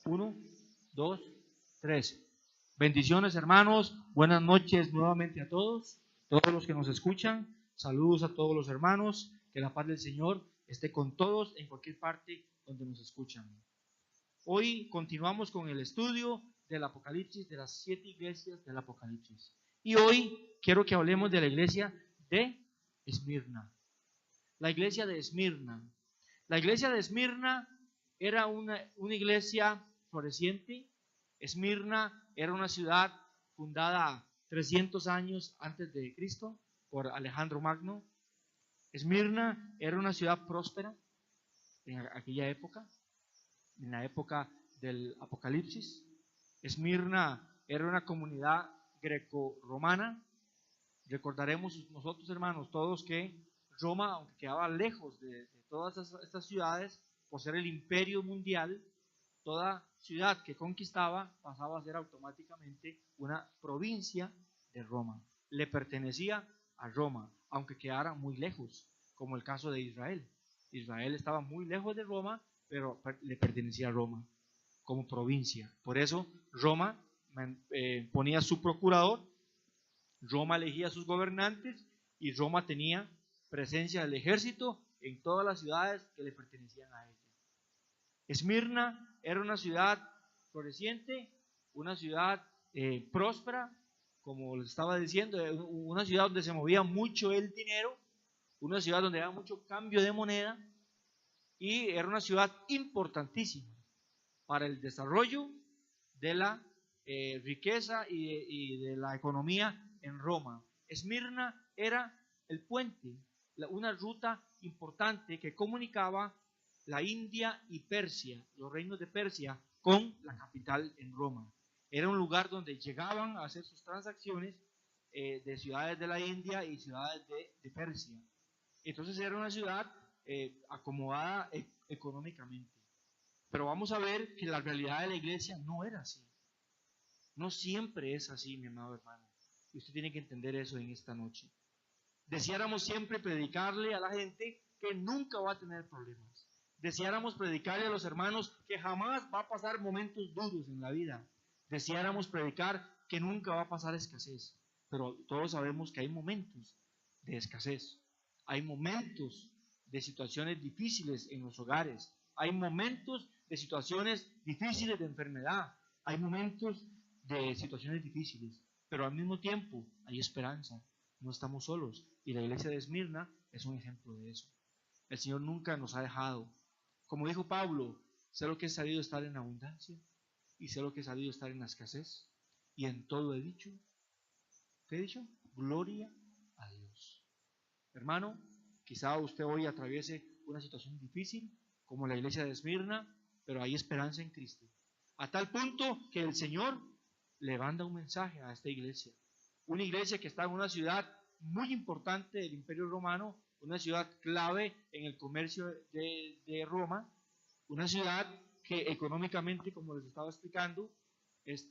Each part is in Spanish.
1, 2, 3. Bendiciones, hermanos. Buenas noches nuevamente a todos los que nos escuchan. Saludos a todos los hermanos. Que la paz del Señor esté con todos en cualquier parte donde nos escuchan. Hoy continuamos con el estudio del Apocalipsis, de las 7 iglesias del Apocalipsis. Y hoy quiero que hablemos de la iglesia de Esmirna. La iglesia de Esmirna. La iglesia de Esmirna era una iglesia floreciente. Esmirna era una ciudad fundada 300 años antes de Cristo por Alejandro Magno. Esmirna era una ciudad próspera en aquella época, en la época del Apocalipsis. Esmirna era una comunidad greco-romana. Recordaremos nosotros, hermanos, todos que Roma, aunque quedaba lejos de todas estas ciudades, por ser el imperio mundial, toda ciudad que conquistaba pasaba a ser automáticamente una provincia de Roma. Le pertenecía a Roma, aunque quedara muy lejos, como el caso de Israel. Israel estaba muy lejos de Roma, pero le pertenecía a Roma como provincia. Por eso Roma ponía su procurador, Roma elegía a sus gobernantes y Roma tenía presencia del ejército en todas las ciudades que le pertenecían a ella. Esmirna era una ciudad floreciente, una ciudad próspera, como les estaba diciendo, una ciudad donde se movía mucho el dinero, una ciudad donde había mucho cambio de moneda, y era una ciudad importantísima para el desarrollo de la riqueza y de la economía en Roma. Esmirna era el puente, una ruta importante que comunicaba la India y Persia, los reinos de Persia, con la capital en Roma. Era un lugar donde llegaban a hacer sus transacciones de ciudades de la India y ciudades de Persia. Entonces era una ciudad acomodada económicamente. Pero vamos a ver que la realidad de la iglesia no era así. No siempre es así, mi amado hermano. Y usted tiene que entender eso en esta noche. Deseáramos siempre predicarle a la gente que nunca va a tener problemas. Deseáramos predicarle a los hermanos que jamás va a pasar momentos duros en la vida. Deseáramos predicar que nunca va a pasar escasez. Pero todos sabemos que hay momentos de escasez. Hay momentos de situaciones difíciles en los hogares. Hay momentos de situaciones difíciles de enfermedad. Hay momentos de situaciones difíciles. Pero al mismo tiempo hay esperanza. No estamos solos. Y la iglesia de Esmirna es un ejemplo de eso. El Señor nunca nos ha dejado. Como dijo Pablo, sé lo que he sabido estar en abundancia y sé lo que he sabido estar en la escasez. Y en todo he dicho, ¿qué he dicho? Gloria a Dios. Hermano, quizá usted hoy atraviese una situación difícil, como la iglesia de Esmirna, pero hay esperanza en Cristo. A tal punto que el Señor le manda un mensaje a esta iglesia. Una iglesia que está en una ciudad muy importante del Imperio Romano, una ciudad clave en el comercio de Roma, una ciudad que económicamente, como les estaba explicando, es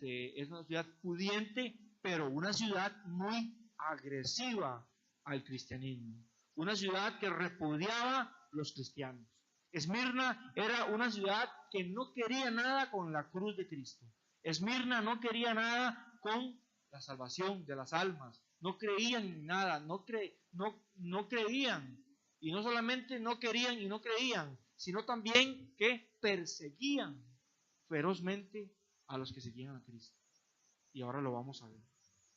una ciudad pudiente, pero una ciudad muy agresiva al cristianismo, una ciudad que repudiaba los cristianos. Esmirna era una ciudad que no quería nada con la cruz de Cristo. Esmirna no quería nada con la salvación de las almas. No creían en nada, no creían. Y no solamente no querían y no creían, sino también que perseguían ferozmente a los que seguían a Cristo. Y ahora lo vamos a ver.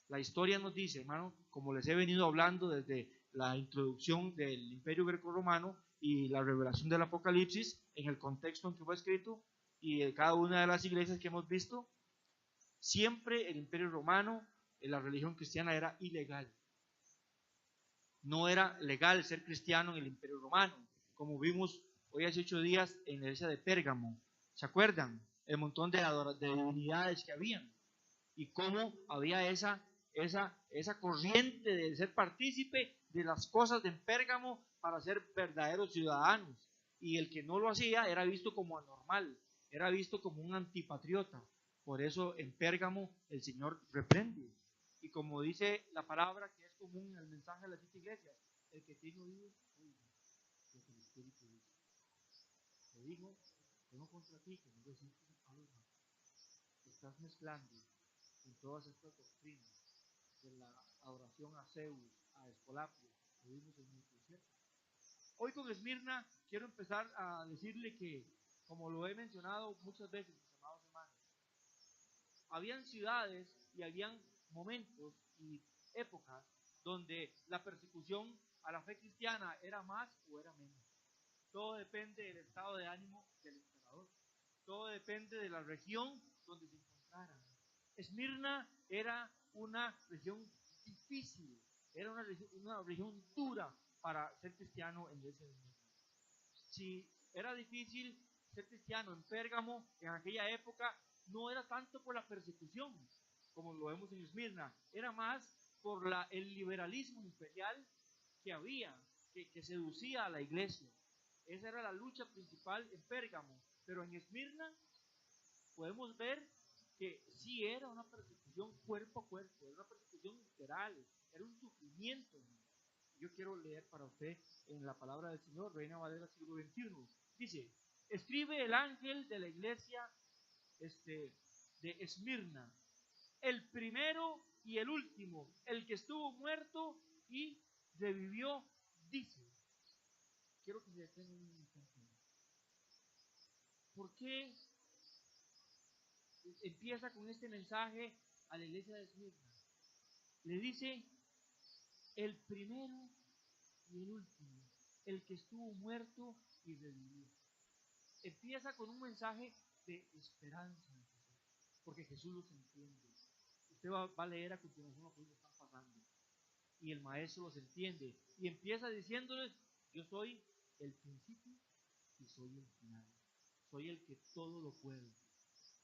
La historia nos dice, hermano, como les he venido hablando desde la introducción del Imperio Greco-Romano y la revelación del Apocalipsis, en el contexto en que fue escrito, y de cada una de las iglesias que hemos visto, siempre el Imperio Romano, la religión cristiana era ilegal. No era legal ser cristiano en el Imperio Romano, como vimos hoy hace 8 días en la iglesia de Pérgamo. ¿Se acuerdan? El montón de divinidades que habían y cómo había esa corriente de ser partícipe de las cosas de Pérgamo para ser verdaderos ciudadanos. Y el que no lo hacía era visto como anormal, era visto como un antipatriota. Por eso en Pérgamo el Señor reprende. Y como dice la palabra que es común en el mensaje de las 7 iglesias, el que tiene oídos, oiga lo que el Espíritu dice. Lo dijo tengo contra ti que no resistes a Pablo. Estás mezclando en todas estas doctrinas de la adoración a Zeus, a Esculapio, lo vimos en el ¿cierto? Hoy con Esmirna quiero empezar a decirle que, como lo he mencionado muchas veces, mis amados hermanos, habían ciudades y habían momentos y épocas donde la persecución a la fe cristiana era más o era menos. Todo depende del estado de ánimo del emperador. Todo depende de la región donde se encontraran. Esmirna era una región difícil, era una región dura para ser cristiano en ese momento. Si era difícil ser cristiano en Pérgamo en aquella época, no era tanto por la persecución, como lo vemos en Esmirna, era más por el liberalismo imperial que había, que seducía a la iglesia. Esa era la lucha principal en Pérgamo, pero en Esmirna podemos ver que sí era una persecución cuerpo a cuerpo, era una persecución literal, era un sufrimiento. Yo quiero leer para usted en la palabra del Señor, Reina Valera siglo XXI. Dice, escribe el ángel de la iglesia de Esmirna, el primero y el último, el que estuvo muerto y revivió, dice. Quiero que se detengan un instante. ¿Por qué empieza con este mensaje a la iglesia de Esmirna? Le dice, el primero y el último, el que estuvo muerto y revivió. Empieza con un mensaje de esperanza, porque Jesús los entiende. Usted va a leer a continuación lo que ellos están pasando, y el maestro los entiende, y empieza diciéndoles, yo soy el principio y soy el final, soy el que todo lo puede.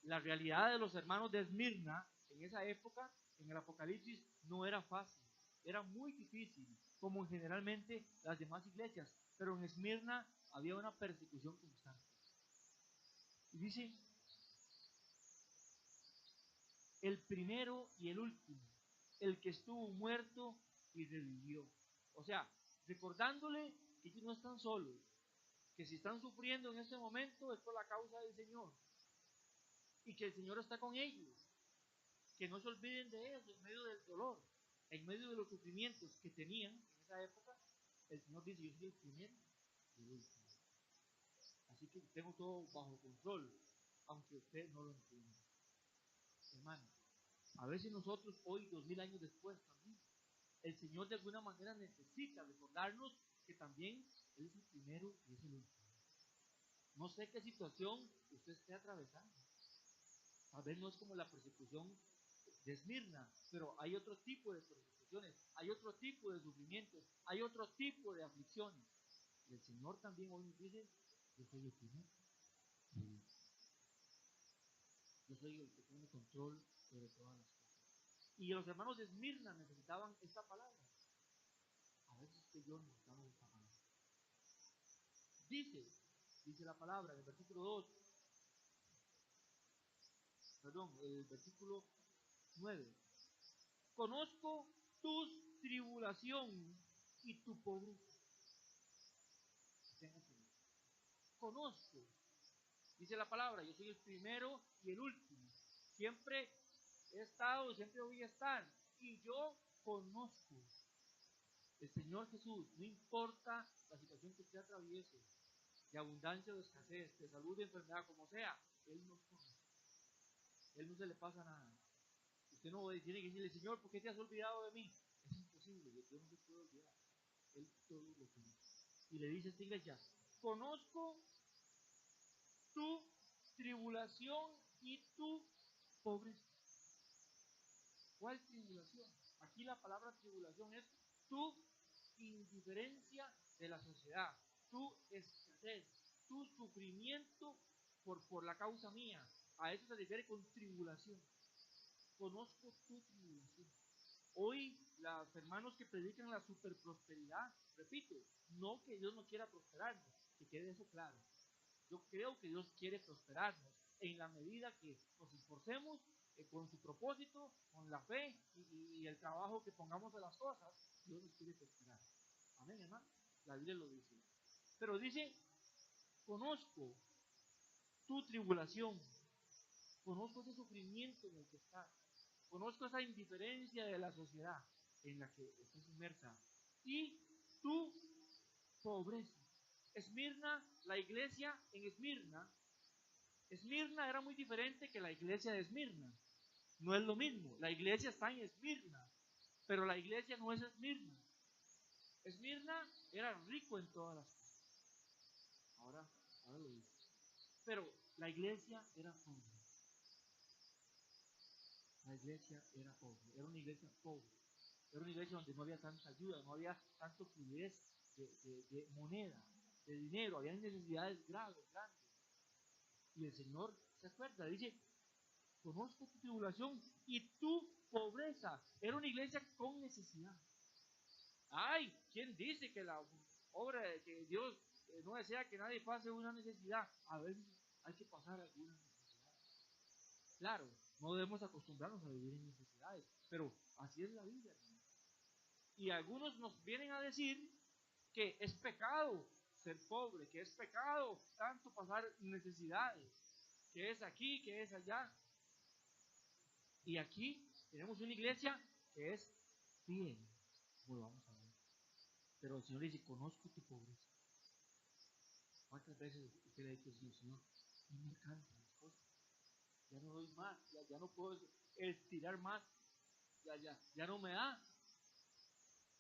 La realidad de los hermanos de Esmirna en esa época, en el Apocalipsis, no era fácil, era muy difícil, como generalmente las demás iglesias, pero en Esmirna había una persecución constante. Y dice, el primero y el último, el que estuvo muerto y revivió. O sea, recordándole que ellos no están solos, que si están sufriendo en este momento es por la causa del Señor, y que el Señor está con ellos, que no se olviden de eso en medio del dolor, en medio de los sufrimientos que tenían en esa época. El Señor dice, yo soy el primero y el último, así que tengo todo bajo control, aunque usted no lo entienda. Hermano, a veces nosotros hoy, 2000 años después también, el Señor de alguna manera necesita recordarnos que también Él es el primero y es el último. No sé qué situación usted esté atravesando. Tal vez no es como la persecución de Esmirna, pero hay otro tipo de persecuciones, hay otro tipo de sufrimientos, hay otro tipo de aflicciones. Y el Señor también hoy nos dice, yo soy el primero. Yo soy el que tiene control sobre todas las cosas. Y los hermanos de Esmirna necesitaban esta palabra. A veces usted y yo necesitamos esta palabra. Dice la palabra en el versículo 2, el versículo 9. Conozco tus tribulación y tu pobreza. Conozco, dice la palabra, yo soy el primero y el último. Siempre he estado, siempre voy a estar. Y yo conozco. El Señor Jesús, no importa la situación que usted atraviese, de abundancia o de escasez, de salud, de enfermedad, como sea, Él nos conoce. Él no se le pasa nada. Usted no tiene que decirle, Señor, ¿por qué te has olvidado de mí? Es imposible, Dios no se puede olvidar. Él todo lo conoce. Y le dice a esta iglesia, conozco tu tribulación y tu pobreza. ¿Cuál tribulación? Aquí la palabra tribulación es tu indiferencia de la sociedad, tu escasez, tu sufrimiento por la causa mía. A eso se refiere con tribulación. Conozco tu tribulación. Hoy, los hermanos que predican la superprosperidad, repito, no que Dios no quiera prosperarnos, que quede eso claro. Yo creo que Dios quiere prosperarnos en la medida que nos esforcemos con su propósito, con la fe y el trabajo que pongamos en las cosas. Dios nos quiere prosperar. Amén, hermano. La Biblia lo dice. Pero dice, conozco tu tribulación. Conozco ese sufrimiento en el que estás. Conozco esa indiferencia de la sociedad en la que estás inmersa. Y tu pobreza. Esmirna, la iglesia en Esmirna era muy diferente que la iglesia de Esmirna. No es lo mismo. La iglesia está en Esmirna, pero la iglesia no es Esmirna. Esmirna era rico en todas las cosas. Ahora lo dice. Pero la iglesia era pobre. La iglesia era pobre. Era una iglesia pobre. Era una iglesia donde no había tanta ayuda, no había tanto fluidez de moneda, de dinero. Había necesidades graves, grandes. Y el Señor se acuerda, dice, conozco tu tribulación y tu pobreza. Era una iglesia con necesidad. Ay, ¿quién dice que la obra de que Dios no desea que nadie pase una necesidad? A veces hay que pasar alguna necesidad. Claro, no debemos acostumbrarnos a vivir en necesidades, pero así es la vida, hermano. Y algunos nos vienen a decir que es pecado ser pobre, que es pecado tanto pasar necesidades, que es aquí, que es allá. Y aquí tenemos una iglesia que es fiel. Bueno, vamos a ver. Pero el Señor dice, conozco tu pobreza. ¿Cuántas veces usted le ha dicho al Señor, Señor, no me alcanzan las cosas? Ya no doy más, ya no puedo estirar más, ya no me da.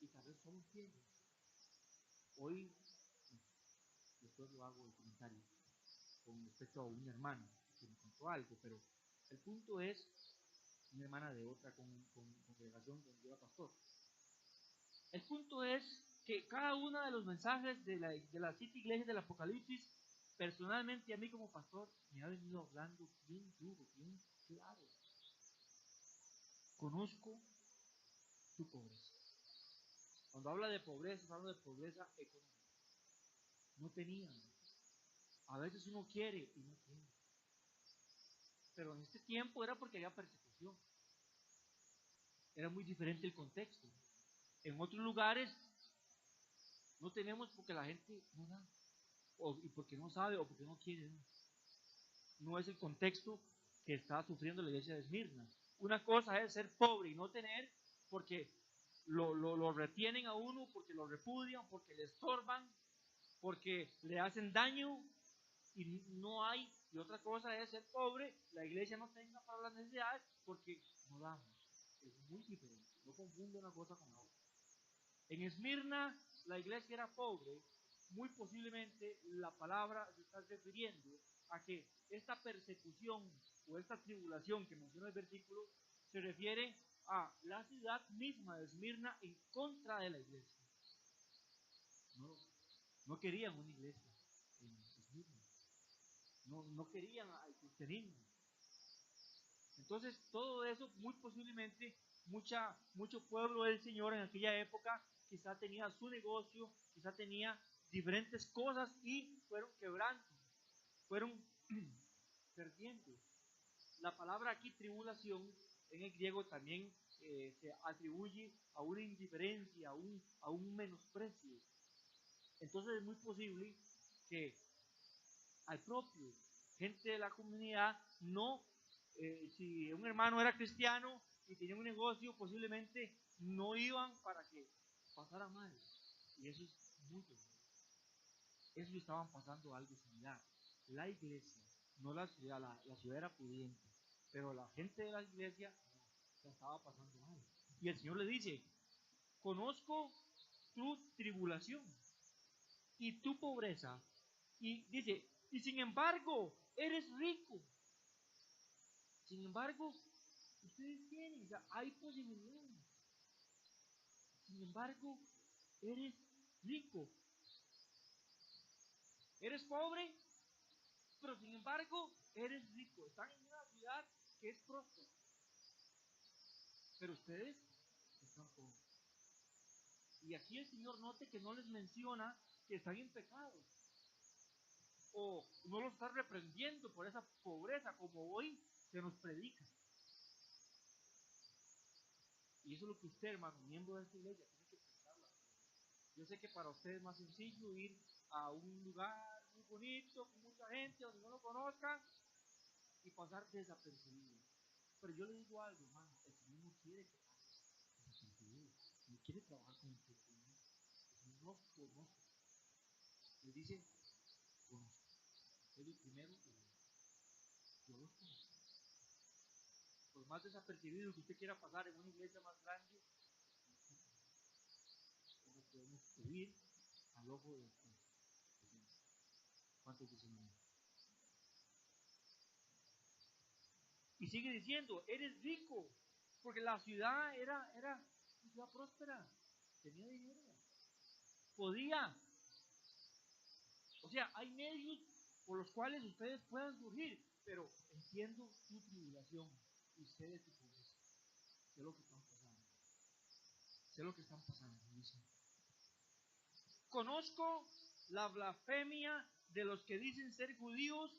Y tal vez somos fieles. Hoy, después lo hago el comentario con respecto a una hermana que me contó algo, pero el punto es una hermana de otra congregación donde yo era pastor. El punto es que cada uno de los mensajes de las 7 iglesias del Apocalipsis, personalmente a mí como pastor, me ha venido hablando bien duro, bien claro. Conozco tu pobreza. Cuando habla de pobreza, habla de pobreza económica. No tenían. A veces uno quiere y no tiene. Pero en este tiempo era porque había persecución. Era muy diferente el contexto. En otros lugares no tenemos porque la gente no da. Y porque no sabe o porque no quiere dar. No es el contexto que está sufriendo la iglesia de Esmirna. Una cosa es ser pobre y no tener porque lo retienen a uno, porque lo repudian, porque le estorban, porque le hacen daño y no hay. Y otra cosa es ser pobre, la iglesia no tenga para las necesidades porque no damos. Es muy diferente. No confunde una cosa con la otra. En Esmirna la iglesia era pobre. Muy posiblemente la palabra se está refiriendo a que esta persecución o esta tribulación que menciona el versículo se refiere a la ciudad misma de Esmirna en contra de la iglesia. No querían una iglesia en Esmirna. No querían al cristianismo. Entonces todo eso muy posiblemente mucho pueblo del Señor en aquella época quizá tenía su negocio, quizá tenía diferentes cosas y fueron quebrando, fueron perdiendo. La palabra aquí tribulación en el griego también se atribuye a una indiferencia, a un menosprecio. Entonces es muy posible que al propio gente de la comunidad no, si un hermano era cristiano y tenía un negocio, posiblemente no iban para que pasara mal. Y eso es muy bueno. Eso estaban pasando algo similar. La iglesia, no la ciudad, la ciudad era pudiente, pero la gente de la iglesia no, la estaba pasando mal. Y el Señor le dice, conozco tu tribulación y tu pobreza. Y dice, y sin embargo, eres rico. Sin embargo, ustedes tienen, o sea, hay posibilidades. Sin embargo, eres rico. Eres pobre, pero sin embargo, eres rico. Están en una ciudad que es próspera. Pero ustedes están pobres. Y aquí el Señor note que no les menciona que están en pecado. O no los está reprendiendo por esa pobreza como hoy se nos predica. Y eso es lo que usted, hermano, miembro de esta iglesia, tiene que pensarlo. Yo sé que para usted es más sencillo ir a un lugar muy bonito, con mucha gente, donde no lo conozcan, y pasar desapercibido. Pero yo le digo algo, hermano, el Señor no quiere que pase desapercibido, no quiere trabajar con usted, el Señor nos conoce. Él dice, conozco. Él es primero, yo los conozco. Por más desapercibido que usted quiera pasar en una iglesia más grande, no podemos huir al ojo de Dios. ¿Cuántos dicen amén? Y sigue diciendo, eres rico, porque la ciudad era una ciudad próspera, tenía dinero, podía. O sea, hay medios por los cuales ustedes puedan surgir, pero entiendo su tribulación, ustedes su pobreza. Sé lo que están pasando. Sé lo que están pasando. Dice. Conozco la blasfemia de los que dicen ser judíos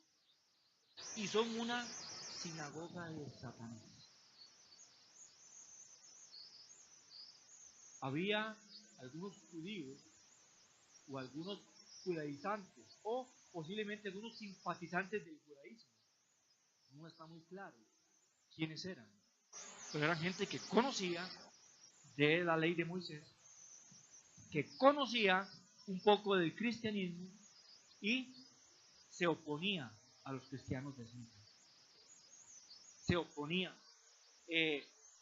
y son una sinagoga de Satanás. Había algunos judíos o algunos judaizantes o posiblemente algunos simpatizantes del judaísmo. No está muy claro quiénes eran, pero eran gente que conocía de la ley de Moisés, que conocía un poco del cristianismo y se oponía a los cristianos de siempre. Se oponía.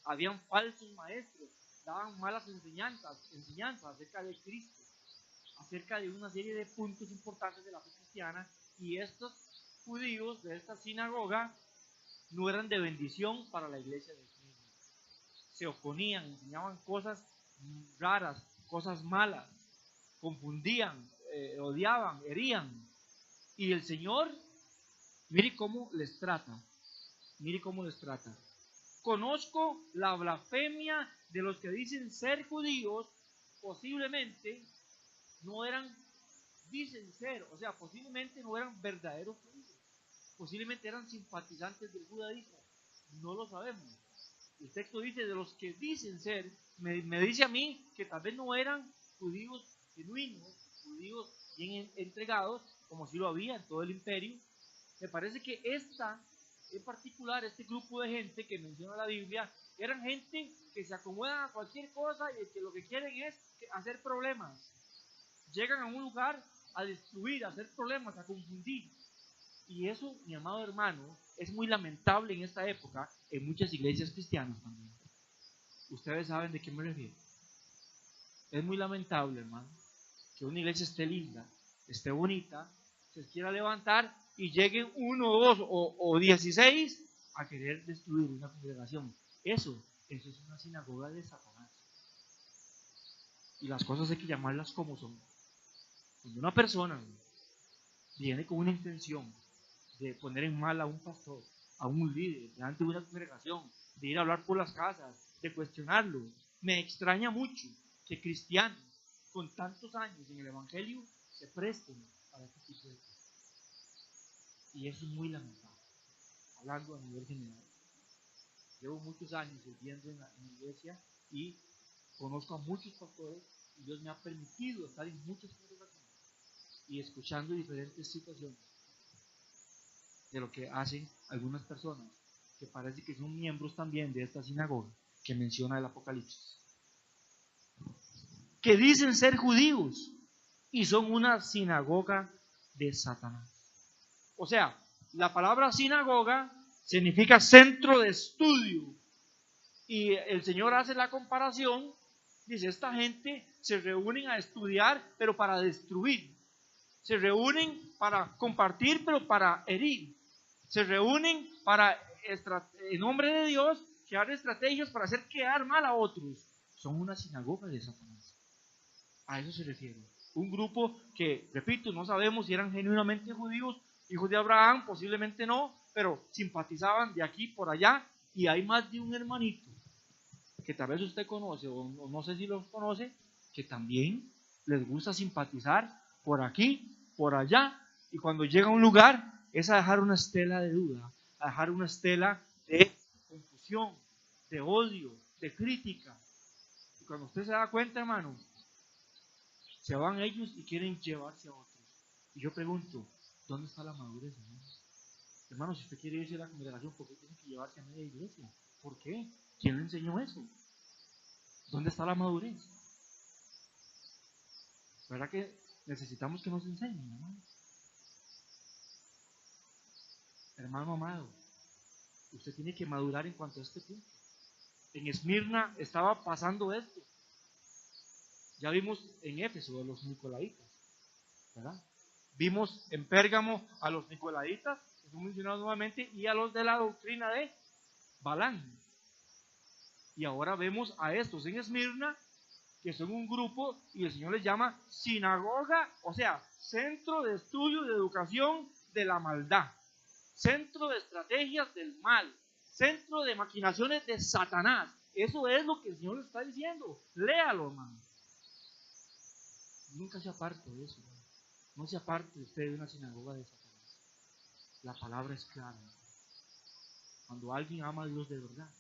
Habían falsos maestros, daban malas enseñanzas acerca de Cristo, acerca de una serie de puntos importantes de la fe cristiana, y estos judíos de esta sinagoga no eran de bendición para la iglesia de Cristo. Se oponían, enseñaban cosas raras, cosas malas, confundían, odiaban, herían. Y el Señor, mire cómo les trata, mire cómo les trata. Conozco la blasfemia de los que dicen ser judíos, posiblemente no eran, dicen ser, o sea, posiblemente no eran verdaderos judíos, posiblemente eran simpatizantes del judaísmo, no lo sabemos. El texto dice de los que dicen ser, me dice a mí que tal vez no eran judíos genuinos, judíos bien entregados, como si lo había en todo el imperio. Me parece que en particular, este grupo de gente que menciona la Biblia, eran gente que se acomodan a cualquier cosa y que lo que quieren es hacer problemas. Llegan a un lugar a destruir, a hacer problemas, a confundir. Y eso, mi amado hermano, es muy lamentable en esta época en muchas iglesias cristianas también. Ustedes saben de qué me refiero. Es muy lamentable, hermano, que una iglesia esté linda, esté bonita, se quiera levantar y lleguen 1, 2 o 16 a querer destruir una congregación. Eso es una sinagoga de Satanás. Y las cosas hay que llamarlas como son. Cuando una persona viene con una intención de poner en mal a un pastor, a un líder, delante de una congregación, de ir a hablar por las casas, de cuestionarlo, me extraña mucho que cristianos con tantos años en el Evangelio se presten para este tipo de cosas. Y eso es muy lamentable, hablando a nivel general. Llevo muchos años viviendo en la iglesia y conozco a muchos pastores y Dios me ha permitido estar en muchas congregaciones y escuchando diferentes situaciones de lo que hacen algunas personas que parece que son miembros también de esta sinagoga que menciona el Apocalipsis, que dicen ser judíos y son una sinagoga de Satanás. O sea, la palabra sinagoga significa centro de estudio, y el Señor hace la comparación, dice, esta gente se reúnen a estudiar, pero para destruir, se reúnen para compartir, pero para herir, se reúnen para, en nombre de Dios, crear estrategias para hacer quedar mal a otros. Son una sinagoga de Satanás. A eso se refiere. Un grupo que, repito, no sabemos si eran genuinamente judíos, hijos de Abraham, posiblemente no, pero simpatizaban de aquí por allá, y hay más de un hermanito que tal vez usted conoce, o no sé si los conoce, que también les gusta simpatizar por aquí, por allá, y cuando llega a un lugar es a dejar una estela de duda, a dejar una estela de confusión, de odio, de crítica. Y cuando usted se da cuenta, hermano, se van ellos y quieren llevarse a otros. Y yo pregunto, ¿Dónde está la madurez, hermano? Hermano, si usted quiere irse a la congregación, ¿por qué tiene que llevarse a media iglesia? ¿Por qué? ¿Quién le enseñó eso? ¿Dónde está la madurez? ¿Verdad que necesitamos que nos enseñen, hermano? Hermano amado, usted tiene que madurar en cuanto a este punto. En Esmirna estaba pasando esto. Ya vimos en Éfeso de los Nicolaitas, ¿verdad? Vimos en Pérgamo a los Nicolaitas, que son mencionados nuevamente, y a los de la doctrina de Balán. Y ahora vemos a estos en Esmirna, que son un grupo, y el Señor les llama sinagoga, o sea, centro de estudio, de educación de la maldad, centro de estrategias del mal, centro de maquinaciones de Satanás. Eso es lo que el Señor le está diciendo. Léalo, hermano. Nunca se aparte de eso, hermano. No se aparte usted de una sinagoga de Satanás. La palabra es clara. Cuando alguien ama a Dios de verdad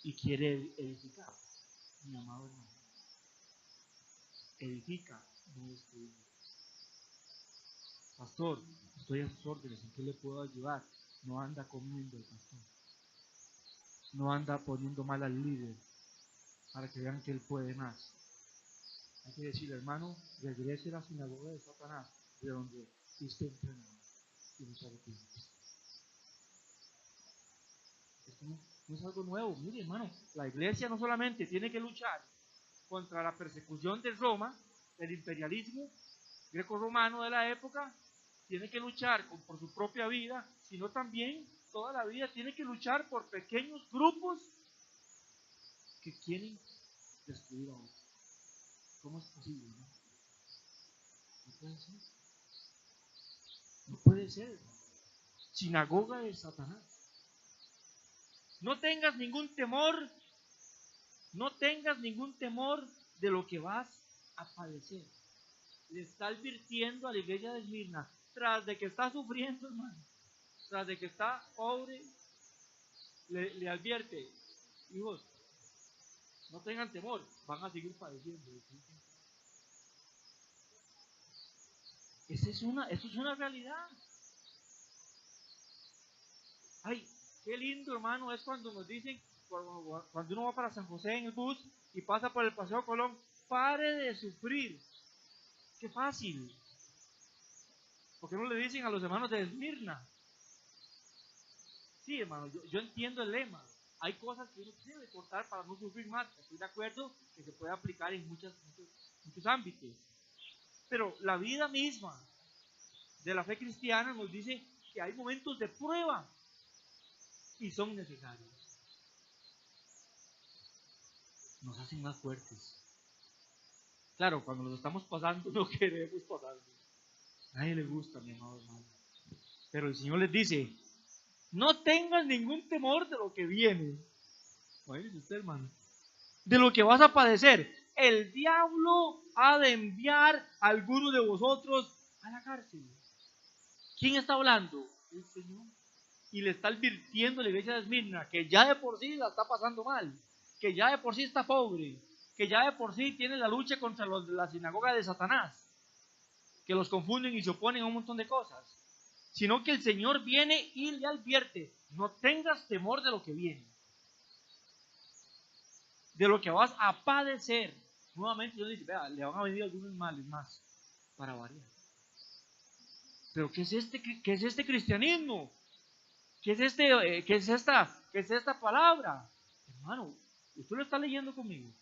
y quiere edificar, mi amado hermano, edifica, no destruye. Pastor, estoy a sus órdenes, ¿en qué le puedo ayudar? No anda comiendo el pastor. No anda poniendo mal al líder para que vean que él puede más. Hay que decirle, hermano, regrese a la sinagoga de Satanás, de donde fuiste entrenado, y no se arrepiente. Esto no es algo nuevo. Mire, hermano, la iglesia no solamente tiene que luchar contra la persecución de Roma, del imperialismo greco-romano de la época, tiene que luchar por su propia vida, sino también toda la vida tiene que luchar por pequeños grupos que quieren destruir a otros. ¿Cómo es posible? No, no puede ser. No puede ser. Sinagoga de Satanás. No tengas ningún temor. No tengas ningún temor de lo que vas a padecer. Le está advirtiendo a la iglesia de Esmirna, tras de que está sufriendo, hermano, tras de que está pobre, le advierte, hijos, no tengan temor, van a seguir padeciendo. Eso es una realidad. Ay, qué lindo, hermano, es cuando nos dicen, cuando uno va para San José en el bus y pasa por el Paseo Colón, pare de sufrir. Qué fácil. ¿Por qué no le dicen a los hermanos de Esmirna? Sí, hermano, yo entiendo el lema. Hay cosas que uno debe cortar para no sufrir más. Estoy de acuerdo que se puede aplicar en muchos ámbitos. Pero la vida misma de la fe cristiana nos dice que hay momentos de prueba y son necesarios. Nos hacen más fuertes. Claro, cuando los estamos pasando no queremos pasarlo. A nadie le gusta, mi amado hermano. Pero el Señor les dice, no tengas ningún temor de lo que viene. Oye, usted, hermano, de lo que vas a padecer. El diablo ha de enviar a alguno de vosotros a la cárcel. ¿Quién está hablando? El Señor. Y le está advirtiendo a la iglesia de Esmirna que ya de por sí la está pasando mal, que ya de por sí está pobre, que ya de por sí tiene la lucha contra los de la sinagoga de Satanás, que los confunden y se oponen a un montón de cosas, sino que el Señor viene y le advierte, no tengas temor de lo que viene, de lo que vas a padecer. Nuevamente Dios dice, vea, le van a venir algunos males más, para variar. Pero ¿qué es este cristianismo? ¿Qué es esta palabra? Hermano, usted lo está leyendo conmigo.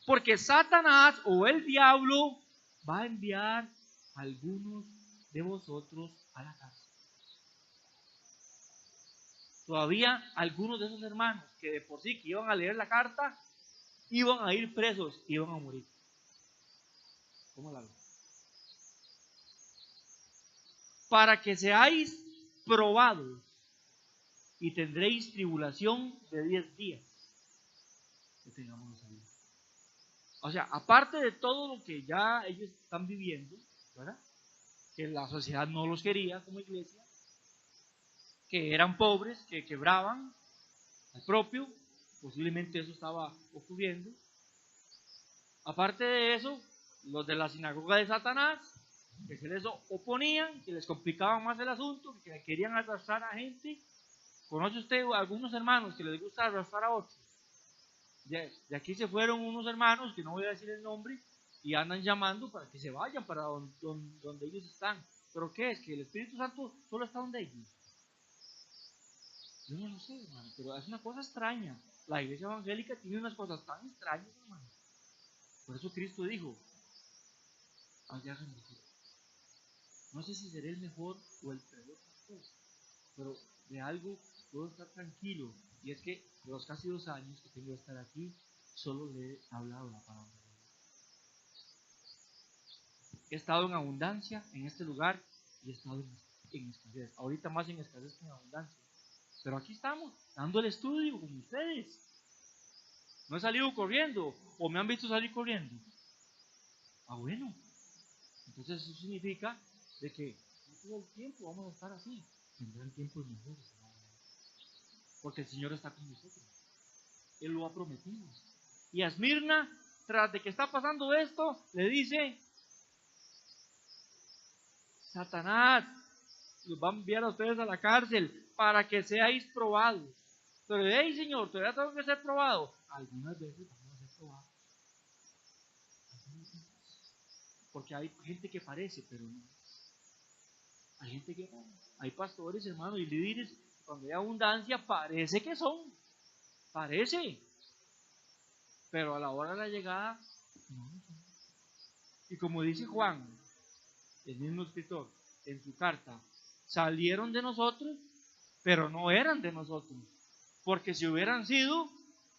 Porque Satanás o el diablo va a enviar a algunos de vosotros a la cárcel. Todavía algunos de esos hermanos que de por sí que iban a leer la carta, iban a ir presos, iban a morir. ¿Cómo la ven? Para que seáis probados y tendréis tribulación de 10 días. Que tengamos ahí. O sea, aparte de todo lo que ya ellos están viviendo, ¿verdad? Que la sociedad no los quería como iglesia, que eran pobres, que quebraban al propio, posiblemente eso estaba ocurriendo. Aparte de eso, los de la sinagoga de Satanás, que se les oponían, que les complicaban más el asunto, que querían arrastrar a gente. ¿Conoce usted algunos hermanos que les gusta arrastrar a otros? De aquí se fueron unos hermanos, que no voy a decir el nombre, y andan llamando para que se vayan para donde ellos están. ¿Pero qué es? ¿Que el Espíritu Santo solo está donde ellos? Yo no lo sé, hermano, pero es una cosa extraña. La iglesia evangélica tiene unas cosas tan extrañas, hermano. Por eso Cristo dijo, no sé si seré el mejor o el peor pastor, pero de algo puedo estar tranquilo, y es que de los casi 2 años que tengo de estar aquí, solo le he hablado la palabra de Dios. He estado en abundancia en este lugar y he estado en escasez. Ahorita más en escasez que en abundancia. Pero aquí estamos, dando el estudio con ustedes. No he salido corriendo, o me han visto salir corriendo. Bueno, entonces eso significa de que no todo el tiempo vamos a estar así. Tendrán tiempos mejores, porque el Señor está con nosotros. Él lo ha prometido. Y a Esmirna, tras de que está pasando esto, le dice: Satanás los va a enviar a ustedes a la cárcel para que seáis probados. Pero, hey, Señor, todavía tengo que ser probado. Algunas veces vamos a ser probados. Porque hay gente que parece, pero no. Hay gente que no. Hay pastores, hermanos, y líderes, cuando hay abundancia, parece que son. Parece. Pero a la hora de la llegada, no. Y como dice Juan, el mismo escritor, en su carta, salieron de nosotros, pero no eran de nosotros. Porque si hubieran sido,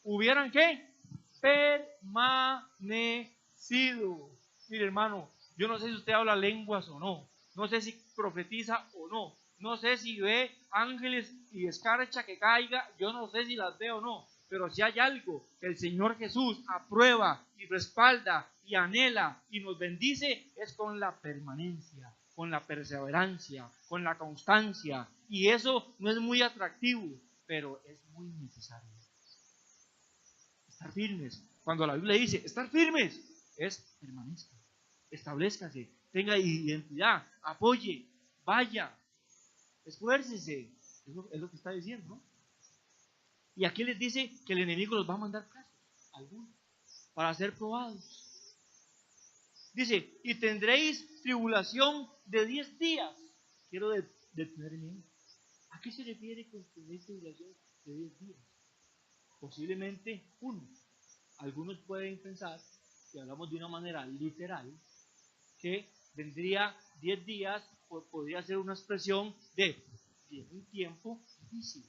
¿hubieran qué? Permanecido. Mire, hermano, yo no sé si usted habla lenguas o no. No sé si profetiza o no. No sé si ve ángeles y escarcha que caiga. Yo no sé si las ve o no. Pero si hay algo que el Señor Jesús aprueba y respalda y anhela y nos bendice, es con la permanencia, con la perseverancia, con la constancia. Y eso no es muy atractivo, pero es muy necesario. Estar firmes. Cuando la Biblia dice estar firmes, es permanezca, establezcase, tenga identidad, apoye, vaya, esfuércese. Es lo que está diciendo, ¿no? Y aquí les dice que el enemigo los va a mandar presos, algunos, para ser probados. Dice, y tendréis tribulación de 10 días. Quiero detenerme en. ¿A qué se refiere con tendréis tribulación de 10 días? Posiblemente uno. Algunos pueden pensar, si hablamos de una manera literal, que vendría 10 días, o podría ser una expresión de viene un tiempo difícil.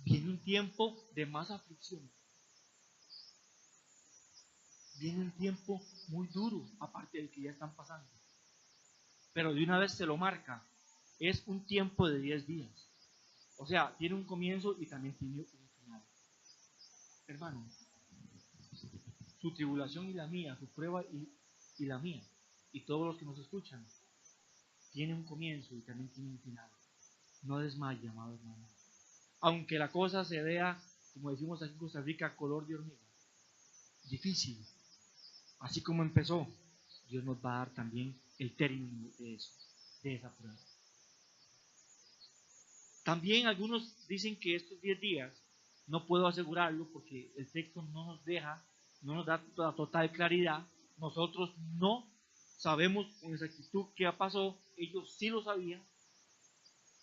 Viene un tiempo de más aflicción. Viene un tiempo muy duro, aparte del que ya están pasando. Pero de una vez se lo marca. Es un tiempo de 10 días. O sea, tiene un comienzo y también tiene un final. Hermano, su tribulación y la mía, su prueba y la mía, y todos los que nos escuchan, tiene un comienzo y también tiene un final. No desmaye, amado hermano. Aunque la cosa se vea, como decimos aquí en Costa Rica, color de hormiga, difícil, así como empezó, Dios nos va a dar también el término de eso, de esa prueba. También algunos dicen que estos 10 días, no puedo asegurarlo porque el texto no nos deja, no nos da la total claridad. Nosotros no sabemos con exactitud qué pasó. Ellos sí lo sabían,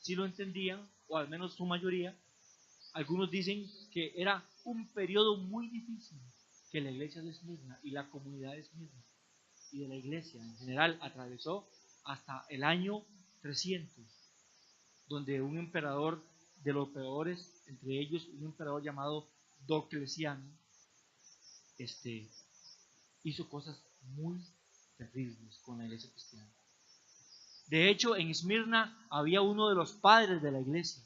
sí lo entendían, o al menos su mayoría. Algunos dicen que era un periodo muy difícil que la iglesia de Esmirna y la comunidad de Esmirna y de la iglesia en general atravesó hasta el año 300, donde un emperador de los peores, entre ellos un emperador llamado Diocleciano, hizo cosas muy terribles con la iglesia cristiana. De hecho, en Esmirna había uno de los padres de la iglesia.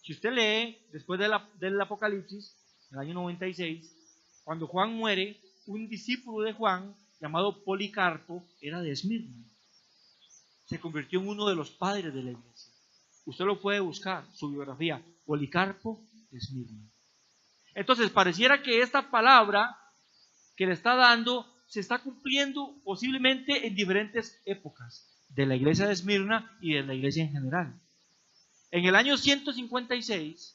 Si usted lee, después del Apocalipsis, en el año 96, cuando Juan muere, un discípulo de Juan, llamado Policarpo, era de Esmirna. Se convirtió en uno de los padres de la iglesia. Usted lo puede buscar, su biografía, Policarpo de Esmirna. Entonces, pareciera que esta palabra que le está dando se está cumpliendo posiblemente en diferentes épocas de la iglesia de Esmirna y de la iglesia en general. En el año 156,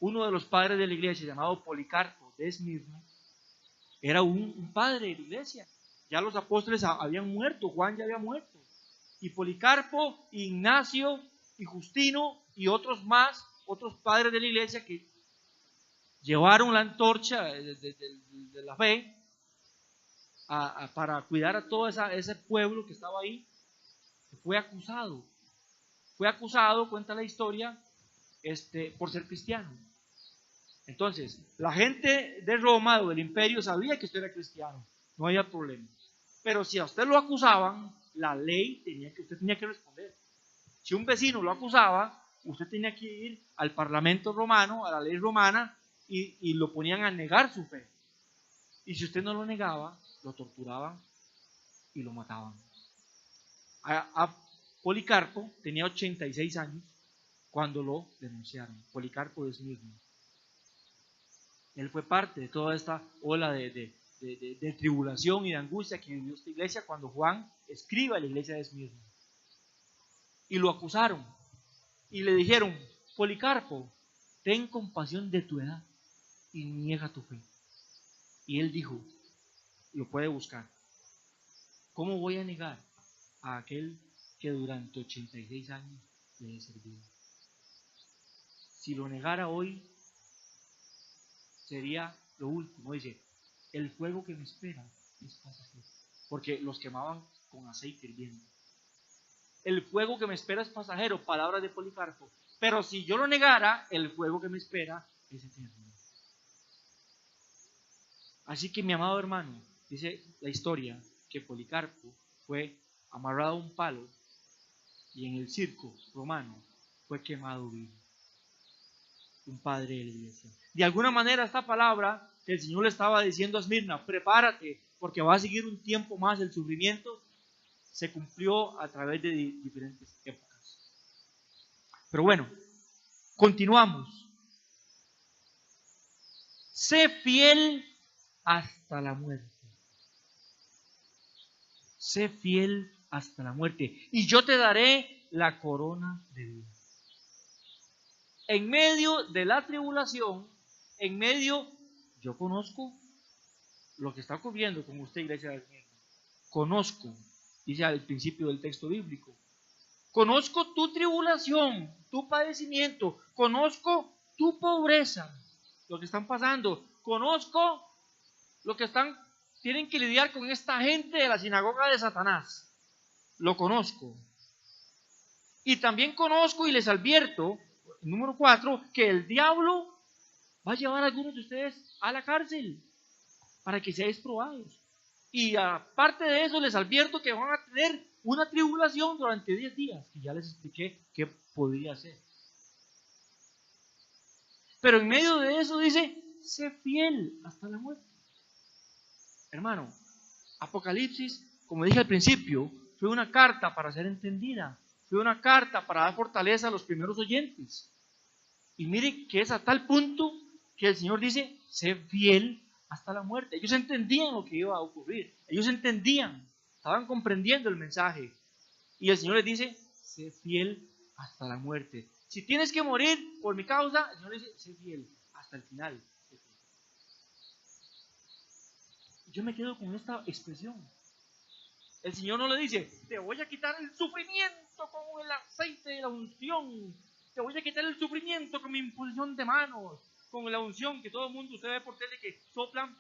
uno de los padres de la iglesia, llamado Policarpo de Esmirna, era un padre de la iglesia. Ya los apóstoles habían muerto, Juan ya había muerto. Y Policarpo, Ignacio y Justino y otros más, otros padres de la iglesia que llevaron la antorcha de la fe para cuidar a todo ese pueblo que estaba ahí, fue acusado. Fue acusado, cuenta la historia, por ser cristiano. Entonces, la gente de Roma o del imperio sabía que usted era cristiano, no había problema. Pero si a usted lo acusaban, la ley usted tenía que responder. Si un vecino lo acusaba, usted tenía que ir al parlamento romano, a la ley romana, y lo ponían a negar su fe. Y si usted no lo negaba, lo torturaban y lo mataban. A Policarpo tenía 86 años cuando lo denunciaron. Policarpo de Esmirna. Él fue parte de toda esta ola de tribulación y de angustia que vivió esta iglesia cuando Juan escribe a la iglesia de Esmirna. Y lo acusaron y le dijeron: Policarpo, ten compasión de tu edad y niega tu fe. Y él dijo, lo puede buscar: ¿cómo voy a negar a aquel que durante 86 años le he servido? Si lo negara hoy, sería lo último. Dice, el fuego que me espera es pasajero, porque los quemaban con aceite hirviendo. El fuego que me espera es pasajero, palabras de Policarpo. Pero si yo lo negara, el fuego que me espera es eterno. Así que, mi amado hermano, dice la historia que Policarpo fue amarrado a un palo y en el circo romano fue quemado vivo. Un padre de la iglesia. De alguna manera, esta palabra que el Señor le estaba diciendo a Esmirna, prepárate porque va a seguir un tiempo más el sufrimiento, se cumplió a través de diferentes épocas. Pero bueno, continuamos. Sé fiel hasta la muerte. Sé fiel hasta la muerte y yo te daré la corona de vida. En medio de la tribulación, yo conozco lo que está ocurriendo con usted, iglesia de Esmirna. Conozco, dice al principio del texto bíblico, conozco tu tribulación, tu padecimiento, conozco tu pobreza, lo que están pasando, conozco lo que tienen que lidiar con esta gente de la sinagoga de Satanás, lo conozco. Y también conozco y les advierto, número 4, que el diablo va a llevar a algunos de ustedes a la cárcel para que seáis probados. Y aparte de eso, les advierto que van a tener una tribulación durante 10 días. Y ya les expliqué qué podría ser. Pero en medio de eso dice, sé fiel hasta la muerte. Hermano, Apocalipsis, como dije al principio, fue una carta para ser entendida. Fue una carta para dar fortaleza a los primeros oyentes. Y mire que es a tal punto que el Señor dice, sé fiel hasta la muerte. Ellos entendían lo que iba a ocurrir. Ellos entendían, estaban comprendiendo el mensaje. Y el Señor les dice, sé fiel hasta la muerte. Si tienes que morir por mi causa, el Señor dice, sé fiel hasta el final. Yo me quedo con esta expresión. El Señor no le dice, te voy a quitar el sufrimiento con el aceite de la unción. Te voy a quitar el sufrimiento con mi imposición de manos, con la unción que todo el mundo usted ve por tele que soplan